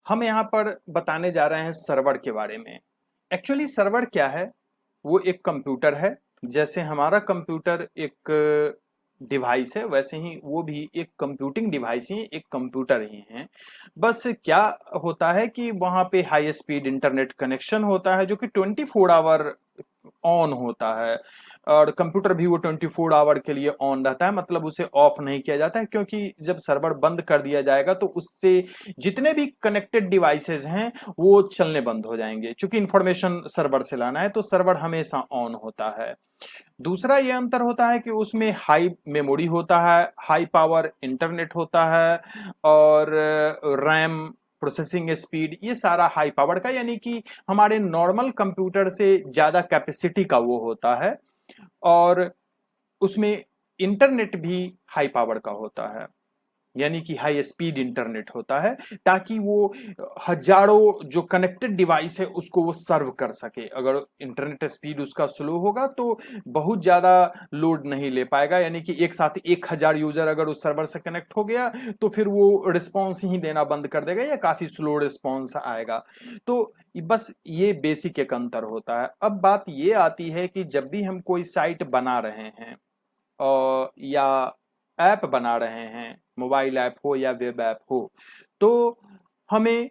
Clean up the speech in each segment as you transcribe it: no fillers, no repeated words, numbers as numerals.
हम यहाँ पर बताने जा रहे हैं सर्वर के बारे में। एक्चुअली सर्वर क्या है? वो एक कंप्यूटर है। जैसे हमारा कंप्यूटर एक डिवाइस है, वैसे ही वो भी एक कंप्यूटिंग डिवाइस ही, एक कंप्यूटर ही है। बस क्या होता है कि वहाँ पे हाई स्पीड इंटरनेट कनेक्शन होता है जो कि 24 आवर ऑन होता है। और कंप्यूटर भी वो 24 आवर के लिए ऑन रहता है, मतलब उसे ऑफ नहीं किया जाता है, क्योंकि जब सर्वर बंद कर दिया जाएगा तो उससे जितने भी कनेक्टेड डिवाइसेस हैं वो चलने बंद हो जाएंगे। चूंकि इंफॉर्मेशन सर्वर से लाना है तो सर्वर हमेशा ऑन होता है। दूसरा ये अंतर होता है कि उसमें हाई मेमोरी होता है, हाई पावर इंटरनेट होता है, और रैम, प्रोसेसिंग स्पीड, ये सारा हाई पावर का, यानी कि हमारे नॉर्मल कंप्यूटर से ज्यादा कैपेसिटी का वो होता है। और उसमें इंटरनेट भी हाई पावर का होता है, यानी कि हाई स्पीड इंटरनेट होता है, ताकि वो हजारों जो कनेक्टेड डिवाइस है उसको वो सर्व कर सके। अगर इंटरनेट स्पीड उसका स्लो होगा तो बहुत ज्यादा लोड नहीं ले पाएगा, यानी कि एक साथ 1000 यूजर अगर उस सर्वर से कनेक्ट हो गया तो फिर वो रिस्पॉन्स ही देना बंद कर देगा या काफी स्लो रिस्पॉन्स आएगा। तो बस ये बेसिक एक अंतर होता है। अब बात ये आती है कि जब भी हम कोई साइट बना रहे हैं या ऐप बना रहे हैं, मोबाइल ऐप हो या वेब ऐप हो, तो हमें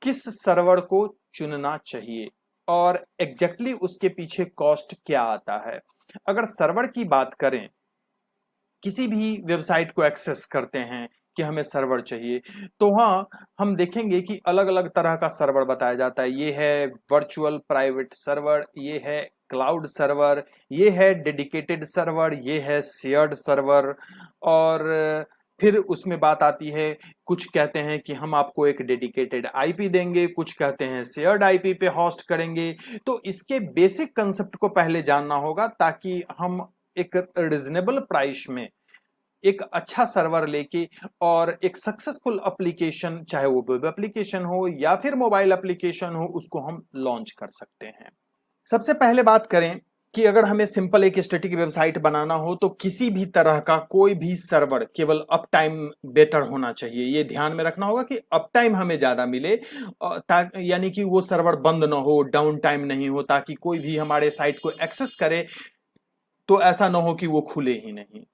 किस सर्वर को चुनना चाहिए और एग्जैक्टली उसके पीछे कॉस्ट क्या आता है। अगर सर्वर की बात करें, किसी भी वेबसाइट को एक्सेस करते हैं कि हमें सर्वर चाहिए, तो हाँ, हम देखेंगे कि अलग अलग तरह का सर्वर बताया जाता है। ये है वर्चुअल प्राइवेट सर्वर, ये है क्लाउड सर्वर, ये है डेडिकेटेड सर्वर, ये है शेयर्ड सर्वर। और फिर उसमें बात आती है, कुछ कहते हैं कि हम आपको एक डेडिकेटेड आईपी देंगे, कुछ कहते हैं शेयर्ड आईपी पे होस्ट करेंगे। तो इसके बेसिक कंसेप्ट को पहले जानना होगा, ताकि हम एक रिजनेबल प्राइस में एक अच्छा सर्वर लेके और एक सक्सेसफुल एप्लीकेशन, चाहे वो वेब एप्लीकेशन हो या फिर मोबाइल एप्लीकेशन हो, उसको हम लॉन्च कर सकते हैं। सबसे पहले बात करें कि अगर हमें सिंपल एक स्टैटिक वेबसाइट बनाना हो तो किसी भी तरह का कोई भी सर्वर केवल अप टाइम बेटर होना चाहिए। ये ध्यान में रखना होगा कि अप टाइम हमें ज्यादा मिले, यानी कि वो सर्वर बंद ना हो, डाउन टाइम नहीं हो, ताकि कोई भी हमारे साइट को एक्सेस करे तो ऐसा ना हो कि वो खुले ही नहीं।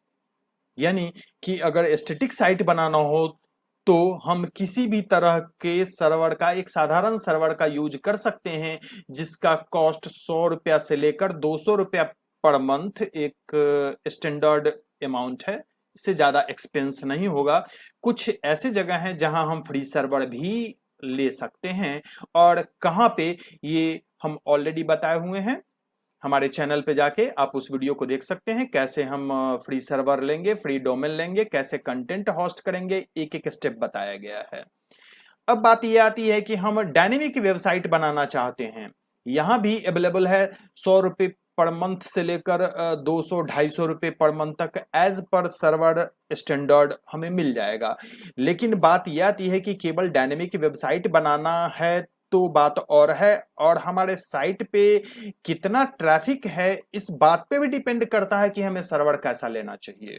यानी कि अगर स्टैटिक साइट बनाना हो तो हम किसी भी तरह के सर्वर का, एक साधारण सर्वर का यूज कर सकते हैं, जिसका कॉस्ट 100 रुपया से लेकर 200 रुपया पर मंथ एक स्टैंडर्ड अमाउंट है। इससे ज्यादा एक्सपेंस नहीं होगा। कुछ ऐसे जगह हैं जहां हम फ्री सर्वर भी ले सकते हैं, और कहां पे ये हम ऑलरेडी बताए हुए हैं। हमारे चैनल पे जाके आप उस वीडियो को देख सकते हैं, कैसे हम फ्री सर्वर लेंगे, फ्री डोमेन लेंगे, कैसे कंटेंट होस्ट करेंगे, एक एक स्टेप बताया गया है। अब बात यह आती है कि हम डायनेमिक वेबसाइट बनाना चाहते हैं। यहां भी अवेलेबल है। 100 रुपए पर मंथ से लेकर 200-250 रुपए पर मंथ तक एज पर सर्वर स्टैंडर्ड हमें मिल जाएगा। लेकिन बात यह आती है कि केवल डायनेमिक वेबसाइट बनाना है तो बात और है, और हमारे साइट पे कितना ट्रैफिक है इस बात पे भी डिपेंड करता है कि हमें सर्वर कैसा लेना चाहिए।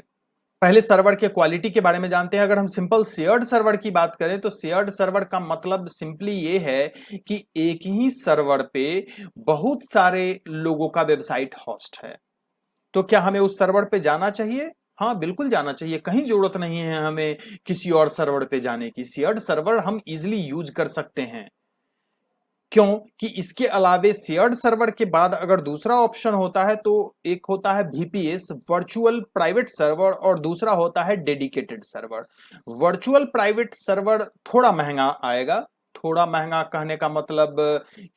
पहले सर्वर के क्वालिटी के बारे में जानते हैं। अगर हम सिंपल शेयर्ड सर्वर की बात करें तो शेयर्ड सर्वर का मतलब सिंपली ये है कि एक ही सर्वर पे बहुत सारे लोगों का वेबसाइट होस्ट है। तो क्या हमें उस सर्वर पे जाना चाहिए? हाँ, बिल्कुल जाना चाहिए। कहीं जरूरत नहीं है हमें किसी और सर्वर पे जाने की। शेयर्ड सर्वर हम इजिली यूज कर सकते हैं। क्यों कि इसके अलावे शेयर्ड सर्वर के बाद अगर दूसरा ऑप्शन होता है तो एक होता है वीपीएस, वर्चुअल प्राइवेट सर्वर, और दूसरा होता है dedicated server. Virtual private server थोड़ा महंगा आएगा। थोड़ा महंगा कहने का मतलब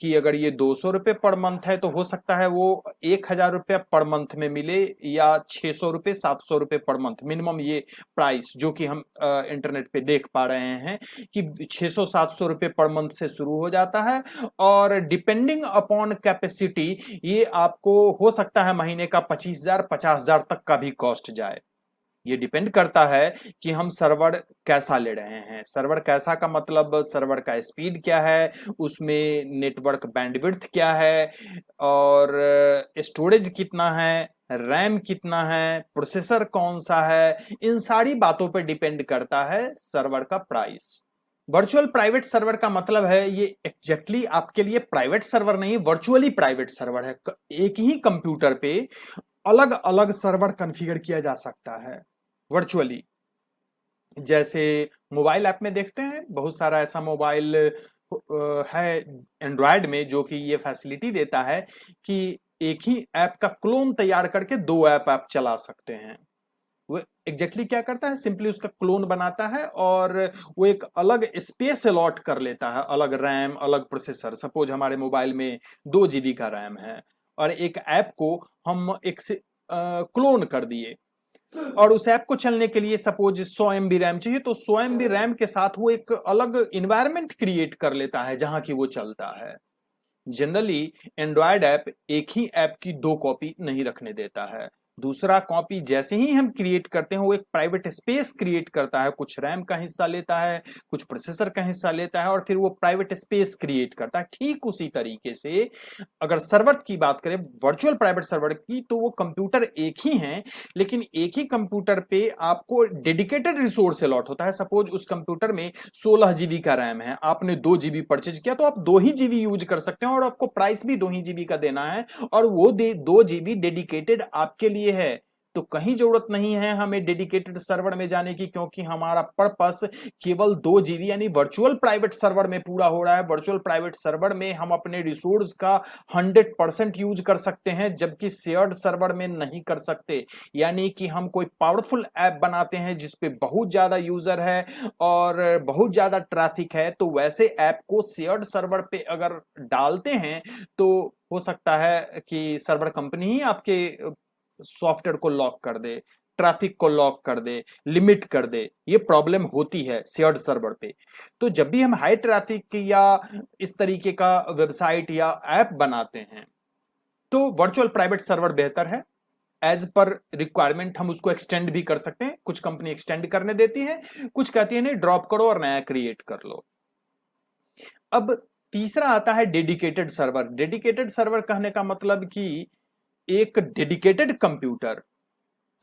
कि अगर ये 200 रुपये पर मंथ है तो हो सकता है वो 1000 रुपया पर मंथ में मिले, या 600 रुपये 700 रुपये पर मंथ मिनिमम। ये प्राइस जो कि हम इंटरनेट पे देख पा रहे हैं कि 600-700 रुपये पर मंथ से शुरू हो जाता है, और डिपेंडिंग अपॉन कैपेसिटी ये आपको हो सकता है महीने का 25,000 50,000 तक का भी कॉस्ट जाए। ये डिपेंड करता है कि हम सर्वर कैसा ले रहे हैं। सर्वर कैसा का मतलब सर्वर का स्पीड क्या है, उसमें नेटवर्क बैंडविड्थ क्या है, और स्टोरेज कितना है, रैम कितना है, प्रोसेसर कौन सा है, इन सारी बातों पर डिपेंड करता है सर्वर का प्राइस। वर्चुअल प्राइवेट सर्वर का मतलब है ये एग्जैक्टली आपके लिए प्राइवेट सर्वर नहीं, वर्चुअली प्राइवेट सर्वर है। एक ही कंप्यूटर पे अलग अलग सर्वर कॉन्फ़िगर किया जा सकता है वर्चुअली। जैसे मोबाइल ऐप में देखते हैं, बहुत सारा ऐसा मोबाइल है एंड्रॉयड में जो कि ये फैसिलिटी देता है कि एक ही ऐप का क्लोन तैयार करके दो ऐप आप चला सकते हैं। वो एग्जैक्टली क्या करता है, सिंपली उसका क्लोन बनाता है और वो एक अलग स्पेस अलॉट कर लेता है, अलग रैम अलग प्रोसेसर। सपोज हमारे मोबाइल में 2 GB का रैम है और एक ऐप को हम एक से क्लोन कर दिए और उस ऐप को चलने के लिए सपोज 100 MB रैम चाहिए, तो 100 MB रैम के साथ वो एक अलग इन्वायरमेंट क्रिएट कर लेता है जहां की वो चलता है। जनरली एंड्रॉयड ऐप एक ही ऐप की 2 कॉपी नहीं रखने देता है। दूसरा कॉपी जैसे ही हम क्रिएट करते हैं वो एक प्राइवेट स्पेस क्रिएट करता है, कुछ रैम का हिस्सा लेता है, कुछ प्रोसेसर का हिस्सा लेता है और फिर वो प्राइवेट स्पेस क्रिएट करता है। ठीक उसी तरीके से अगर सर्वर की बात करें, वर्चुअल प्राइवेट सर्वर की, तो वो कंप्यूटर एक ही हैं, लेकिन एक ही कंप्यूटर पे आपको डेडिकेटेड रिसोर्स अलॉट होता है। सपोज उस कंप्यूटर में 16 GB का रैम है, आपने 2 GB परचेज किया तो आप 2 ही GB यूज कर सकते हैं और आपको प्राइस भी 2 ही GB का देना है और वो 2 GB डेडिकेटेड आपके लिए है। तो कहीं जरूरत नहीं है हमें डेडिकेटेड सर्वर में जाने की, क्योंकि हमारा पर्पस केवल 2 GB यानी वर्चुअल प्राइवेट सर्वर में पूरा हो रहा है। वर्चुअल प्राइवेट सर्वर में हम अपने रिसोर्स का 100% यूज कर सकते हैं, जबकि शेयर्ड सर्वर में नहीं कर सकते। यानी कि हम कोई पावरफुल ऐप बनाते हैं जिसपे बहुत ज्यादा यूजर है और बहुत ज्यादा ट्रैफिक है, तो वैसे ऐप को शेयर्ड सर्वर पे अगर डालते हैं तो हो सकता है कि सर्वर कंपनी ही आपके सॉफ्टवेयर को लॉक कर दे, ट्रैफिक को लॉक कर दे, लिमिट कर दे। ये प्रॉब्लम होती है शेयर्ड सर्वर पे। तो जब भी हम हाई ट्रैफिक या इस तरीके का वेबसाइट या ऐप बनाते हैं तो वर्चुअल प्राइवेट सर्वर बेहतर है। एज पर रिक्वायरमेंट हम उसको एक्सटेंड भी कर सकते हैं। कुछ कंपनी एक्सटेंड करने देती है, कुछ कहती है नहीं ड्रॉप करो और नया क्रिएट कर लो। अब तीसरा आता है डेडिकेटेड सर्वर। डेडिकेटेड सर्वर कहने का मतलब कि एक डेडिकेटेड कंप्यूटर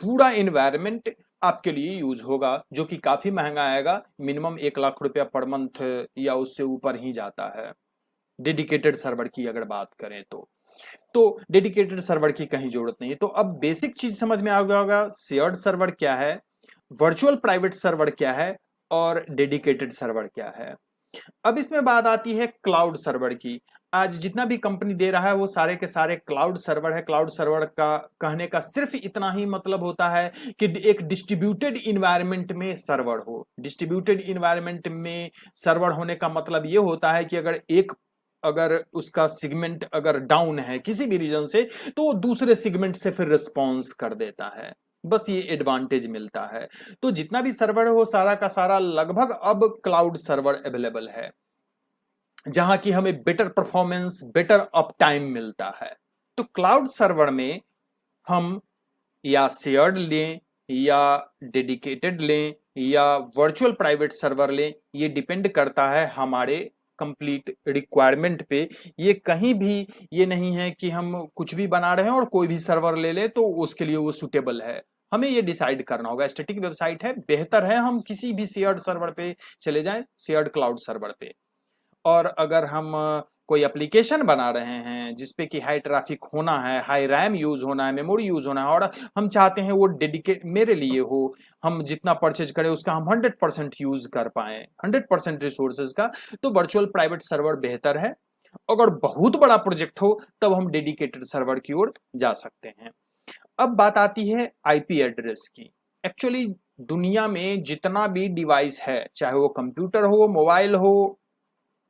पूरा इन्वायरमेंट आपके लिए यूज होगा, जो कि काफी महंगा आएगा, मिनिमम 1 लाख रुपया पर मंथ या उससे ऊपर ही जाता है डेडिकेटेड सर्वर की अगर बात करें तो डेडिकेटेड सर्वर की कहीं जरूरत नहीं है। तो अब बेसिक चीज समझ में आ गया होगा, शेयर्ड सर्वर क्या है, वर्चुअल प्राइवेट सर्वर क्या है और डेडिकेटेड सर्वर क्या है। अब इसमें बात आती है क्लाउड सर्वर की। आज जितना भी कंपनी दे रहा है वो सारे के सारे क्लाउड सर्वर है। क्लाउड सर्वर का कहने का सिर्फ इतना ही मतलब होता है कि एक डिस्ट्रीब्यूटेड इन्वायरमेंट में सर्वर हो। डिस्ट्रीब्यूटेड इन्वायरमेंट में सर्वर होने का मतलब ये होता है कि अगर उसका सेगमेंट अगर डाउन है किसी भी रीजन से, तो वो दूसरे सेगमेंट से फिर रिस्पॉन्स कर देता है। बस ये एडवांटेज मिलता है। तो जितना भी सर्वर है वो सारा का सारा लगभग अब क्लाउड सर्वर अवेलेबल है, जहां की हमें better performance, better up time मिलता है। तो क्लाउड सर्वर में हम या शेयर्ड लें या डेडिकेटेड लें या वर्चुअल प्राइवेट सर्वर लें, ये डिपेंड करता है हमारे कंप्लीट रिक्वायरमेंट पे। ये कहीं भी ये नहीं है कि हम कुछ भी बना रहे हैं और कोई भी सर्वर ले ले तो उसके लिए वो सुटेबल है। हमें ये डिसाइड करना होगा। स्टैटिक वेबसाइट है, बेहतर है हम किसी भी शेयर्ड सर्वर पे चले जाएं, शेयर्ड क्लाउड सर्वर पे। और अगर हम कोई एप्लीकेशन बना रहे हैं जिसपे कि हाई ट्रैफिक होना है, हाई रैम यूज होना है, मेमोरी यूज होना है और हम चाहते हैं वो डेडिकेट मेरे लिए हो, हम जितना परचेज करें उसका हम 100% यूज कर पाए, 100% रिसोर्सेज का, तो वर्चुअल प्राइवेट सर्वर बेहतर है। अगर बहुत बड़ा प्रोजेक्ट हो तब हम डेडिकेटेड सर्वर की ओर जा सकते हैं। अब बात आती है आईपी एड्रेस की। एक्चुअली दुनिया में जितना भी डिवाइस है, चाहे वो कंप्यूटर हो, मोबाइल हो,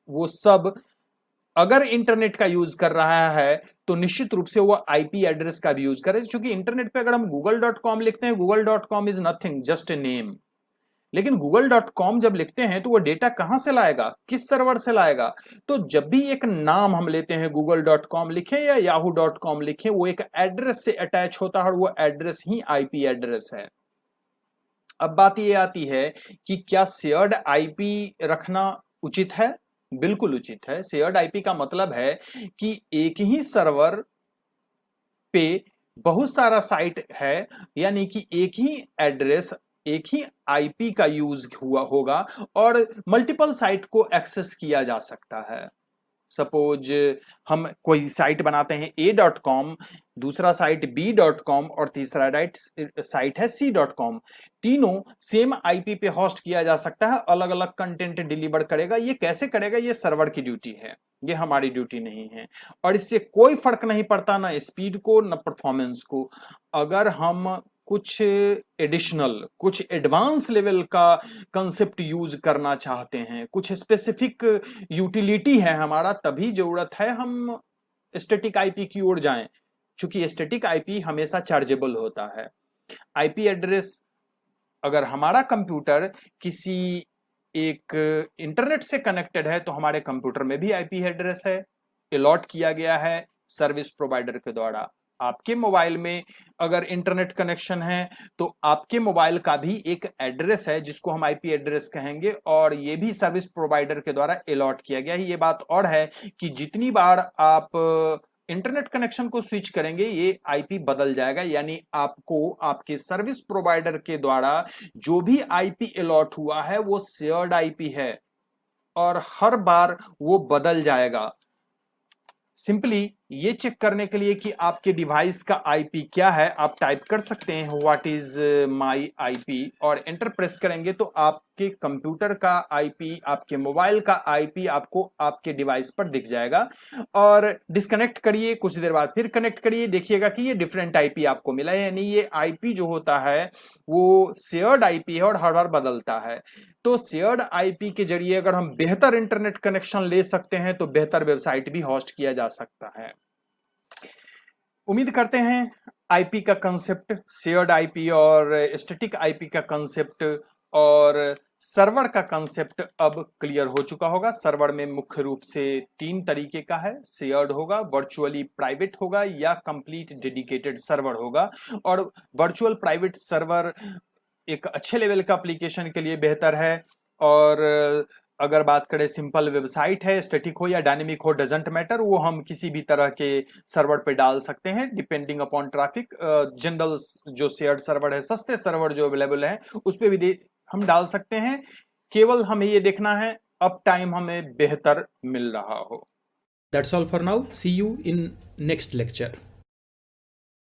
वो सब अगर इंटरनेट का यूज कर रहा है तो निश्चित रूप से वो आईपी एड्रेस का भी यूज करे। क्योंकि इंटरनेट पे अगर हम google.com लिखते हैं, google.com is nothing, just a name. लेकिन google.com जब लिखते हैं तो वो डेटा कहां से लाएगा, किस सर्वर से लाएगा। तो जब भी एक नाम हम लेते हैं, google.com लिखें या yahoo.com लिखें, वो एक एड्रेस से अटैच होता है और वो एड्रेस ही आईपी एड्रेस है। अब बात ये आती है कि क्या शेयर्ड आईपी रखना उचित है। बिल्कुल उचित है। शेयर्ड आईपी का मतलब है कि एक ही सर्वर पे बहुत सारा साइट है, यानी कि एक ही एड्रेस एक ही आईपी का यूज हुआ होगा और मल्टीपल साइट को एक्सेस किया जा सकता है। सपोज हम कोई साइट बनाते हैं a.com, दूसरा साइट b.com और तीसरा साइट है c.com। तीनों सेम आईपी पे होस्ट किया जा सकता है, अलग अलग कंटेंट डिलीवर करेगा। ये कैसे करेगा, ये सर्वर की ड्यूटी है, ये हमारी ड्यूटी नहीं है। और इससे कोई फर्क नहीं पड़ता ना स्पीड को न परफॉर्मेंस को। अगर हम कुछ एडिशनल, कुछ एडवांस लेवल का कंसेप्ट यूज करना चाहते हैं, कुछ स्पेसिफिक यूटिलिटी है हमारा, तभी जरूरत है हम स्टैटिक आईपी की ओर जाएं। क्योंकि स्टैटिक आईपी हमेशा चार्जेबल होता है। आईपी एड्रेस, अगर हमारा कंप्यूटर किसी एक इंटरनेट से कनेक्टेड है तो हमारे कंप्यूटर में भी आईपी एड्रेस है, अलॉट किया गया है सर्विस प्रोवाइडर के द्वारा। आपके मोबाइल में अगर इंटरनेट कनेक्शन है तो आपके मोबाइल का भी एक एड्रेस है जिसको हम आईपी एड्रेस कहेंगे, और ये भी सर्विस प्रोवाइडर के द्वारा अलॉट किया गया है। ये बात और है कि जितनी बार आप इंटरनेट कनेक्शन को स्विच करेंगे ये आईपी बदल जाएगा, यानी आपको आपके सर्विस प्रोवाइडर के द्वारा जो भी आईपी अलॉट हुआ है वो शेयर्ड आईपी है और हर बार वो बदल जाएगा। सिंपली ये चेक करने के लिए कि आपके डिवाइस का आईपी क्या है, आप टाइप कर सकते हैं व्हाट इज माई आईपी और एंटर प्रेस करेंगे तो आपके कंप्यूटर का आईपी, आपके मोबाइल का आईपी आपको आपके डिवाइस पर दिख जाएगा। और डिस्कनेक्ट करिए, कुछ देर बाद फिर कनेक्ट करिए, देखिएगा कि ये डिफरेंट आईपी आपको मिला है। यानी ये आईपी जो होता है वो शेयर्ड आईपी है और हर बार बदलता है। तो शेयर्ड आईपी के जरिए अगर हम बेहतर इंटरनेट कनेक्शन ले सकते हैं तो बेहतर वेबसाइट भी होस्ट किया जा सकता है। उम्मीद करते हैं आईपी का कंसेप्ट, शेयर्ड आईपी और स्टैटिक आईपी का कंसेप्ट और सर्वर का कंसेप्ट अब क्लियर हो चुका होगा। सर्वर में मुख्य रूप से 3 तरीके का है, शेयर्ड होगा, वर्चुअली प्राइवेट होगा या कंप्लीट डेडिकेटेड सर्वर होगा। और वर्चुअल प्राइवेट सर्वर एक अच्छे लेवल का एप्लीकेशन के लिए बेहतर है। और अगर बात करें सिंपल वेबसाइट है, स्टैटिक हो या डायनेमिक हो डजंट मैटर, वो हम किसी भी तरह के सर्वर पे डाल सकते हैं डिपेंडिंग अपॉन ट्रैफिक। जनरल जो शेयर्ड सर्वर है, सस्ते सर्वर जो अवेलेबल है उस पे भी हम डाल सकते हैं। केवल हमें ये देखना है अप टाइम हमें बेहतर मिल रहा हो। That's all for now, see you in next lecture.